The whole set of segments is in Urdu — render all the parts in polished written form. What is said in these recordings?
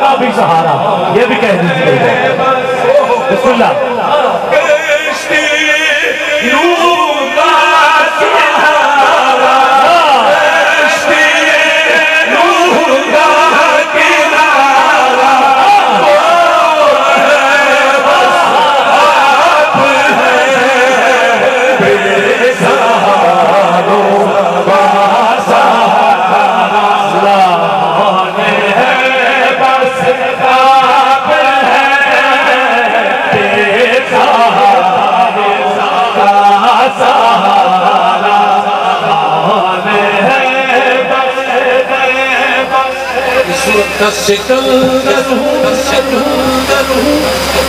کا بھی سہارا یہ بھی کہہ دیجیے بسم اللہ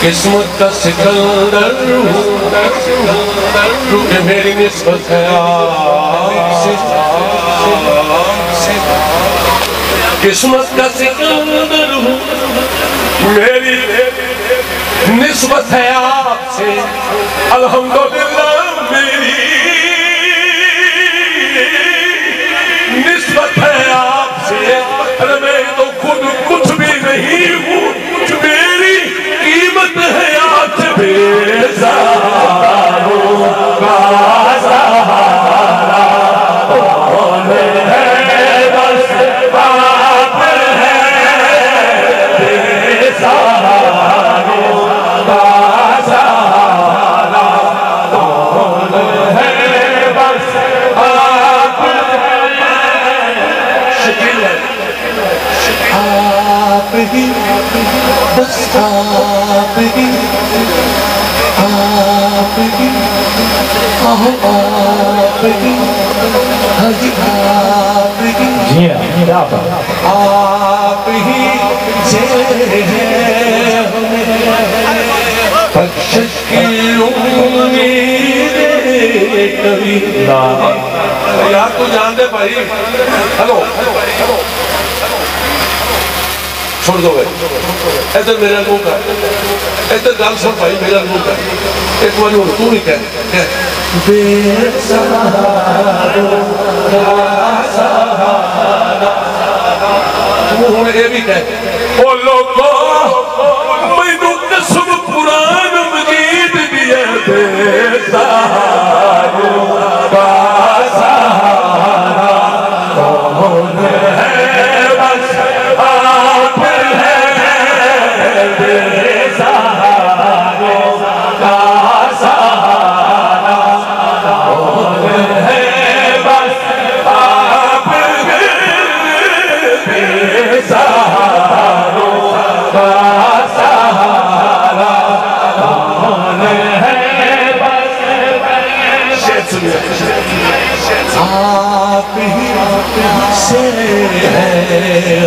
قسمت کا سکندر رو کہ میری نسبت ہے آپ سے قسمت کا سکندر میری نسبت ہے آپ سے الحمدللہ میری نسبت ہے آپ سے میں تو خود کچھ بھی نہیں ہوں میری قیمت ہے آپ سے بے سہاروں کا سہارا کون ہے بس آپ ہے بے سہاروں کا سہارا کون ہے بس آپ شکل ہے آپ ہی بس آپ ہی آپ ہی آپ ہی حجی آپ ہی آپ ہی سے ہے بخشش کی امید کبھی یار تو جان دے بھائی ہلو چھوڑ دو گئے ادھر میرا منہ کر ادھر گال سن بھائی میرا منہ کر ایک بار تو نہیں کہہ بے سہاروں کا سہارا تو ہوں یہ بھی کہہ او لوگو میں تو قسم قرآن مجید دیا بے سہاروں کا سہارا کون ہے بس آپ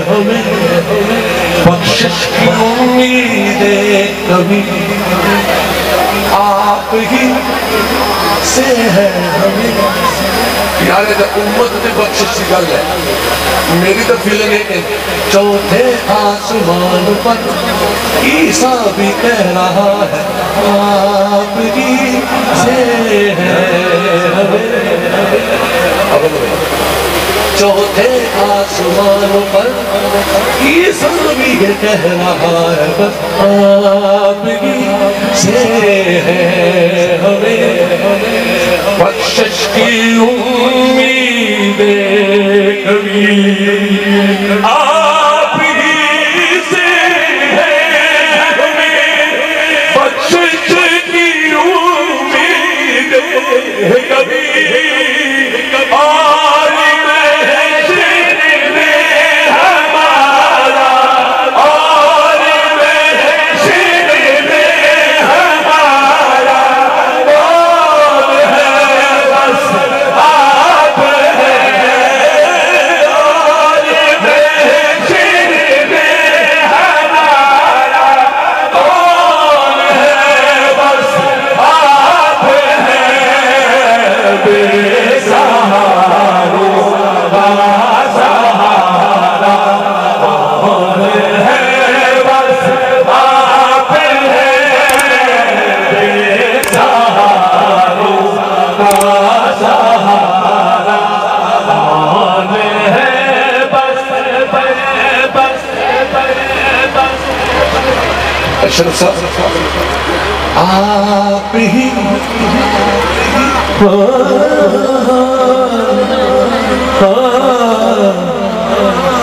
ہمیں بخشش کی امید کبھی آپ ہی سے ہے ہمیں یار امت نے بخشش کی گل ہے میری تو فیلنگ ہے کہ چوتھے آسمان پر عیسیٰ بھی کہہ رہا ہے آپ ہی سے ہے ہمیں چوتھے آسمانوں پر یہ سب یہ کہہ رہا ہے بس آپ ہی سے ہے ہمیں بخشش کی امید کبھی آپ ہی سے ہے ہمیں بخشش کی امید کبھی آپ ہی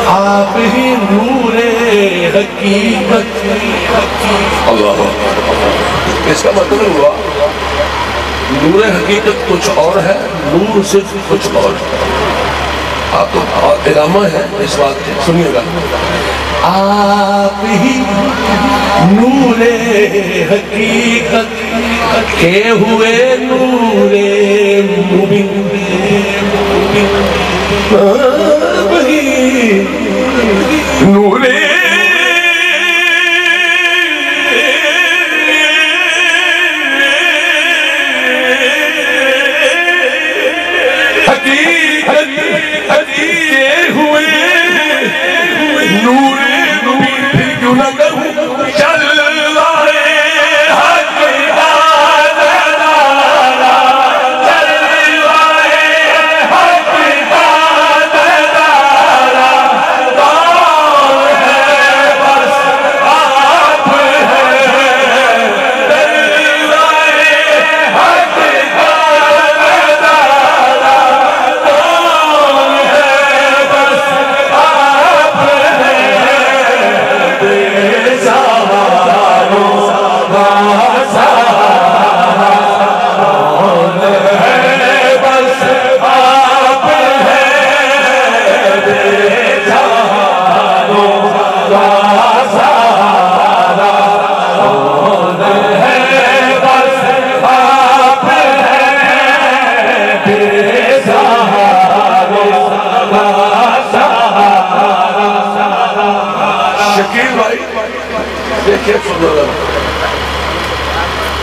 آپ ہی نور حقیقت اللہ اس کا مطلب ہوا نور حقیقت کچھ اور ہے نور صرف کچھ اور ہے آپ تو علامہ ہے اس بات کے سنیے گا آپ ہی نور حقیقت کے ہوئے نور مبین آپ ہی نور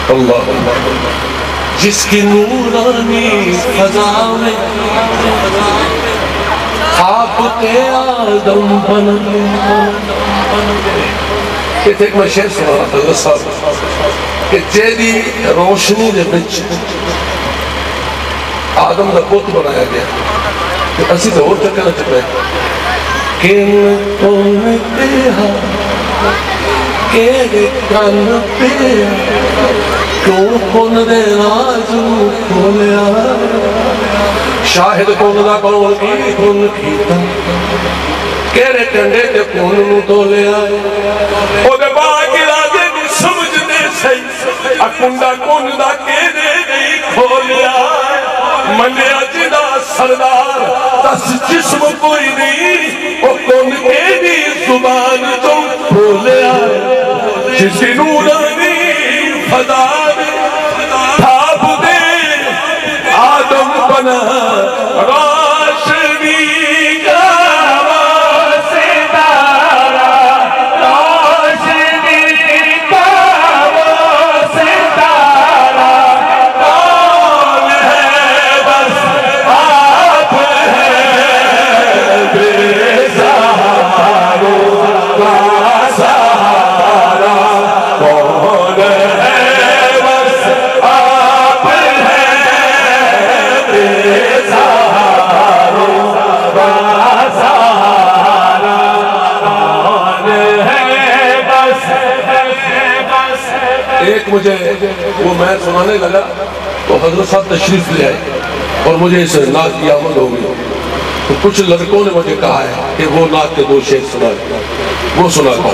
اللہ جس کی نورانی فضا میں خواب آدم بن کہ ایک میں شہر سنا رہا تھا اللہ صاحب کہ جیدی روشنی دے بچ آدم دا بوت بنایا گیا کہ اسی تو اور چکنا چکا ہے کہ تو میں دیہا کہ کن پہ کیوں کن دے رازو کھولیا شاہد کن دا کون کی کن کیتا کہرے ٹنڈے تے کن نو تولیا او دے باقی راجے نو سمجھ دے سی اکنڈا کن دا کہرے نہیں کھولیا منیا جدا سردار تس جسم کوئی نہیں او کن کے دی زبان تم کھولیا جس نورانی فضا تھاپ دے آدم بنا روشنی کا ستارہ روشنی کا ستارہ کون ہے بس آپ ہے بے سہاروں کا سہارا کون ہے بس آپ ہے بے سہارا ایک مجھے وہ میں سنانے لگا تو حضرت صاحب تشریف لے آئے اور مجھے اس نعت کی آمد ہو گئی. تو کچھ لڑکوں نے مجھے کہا ہے کہ وہ نعت کے 2 شعر سنا وہ سنا تھا.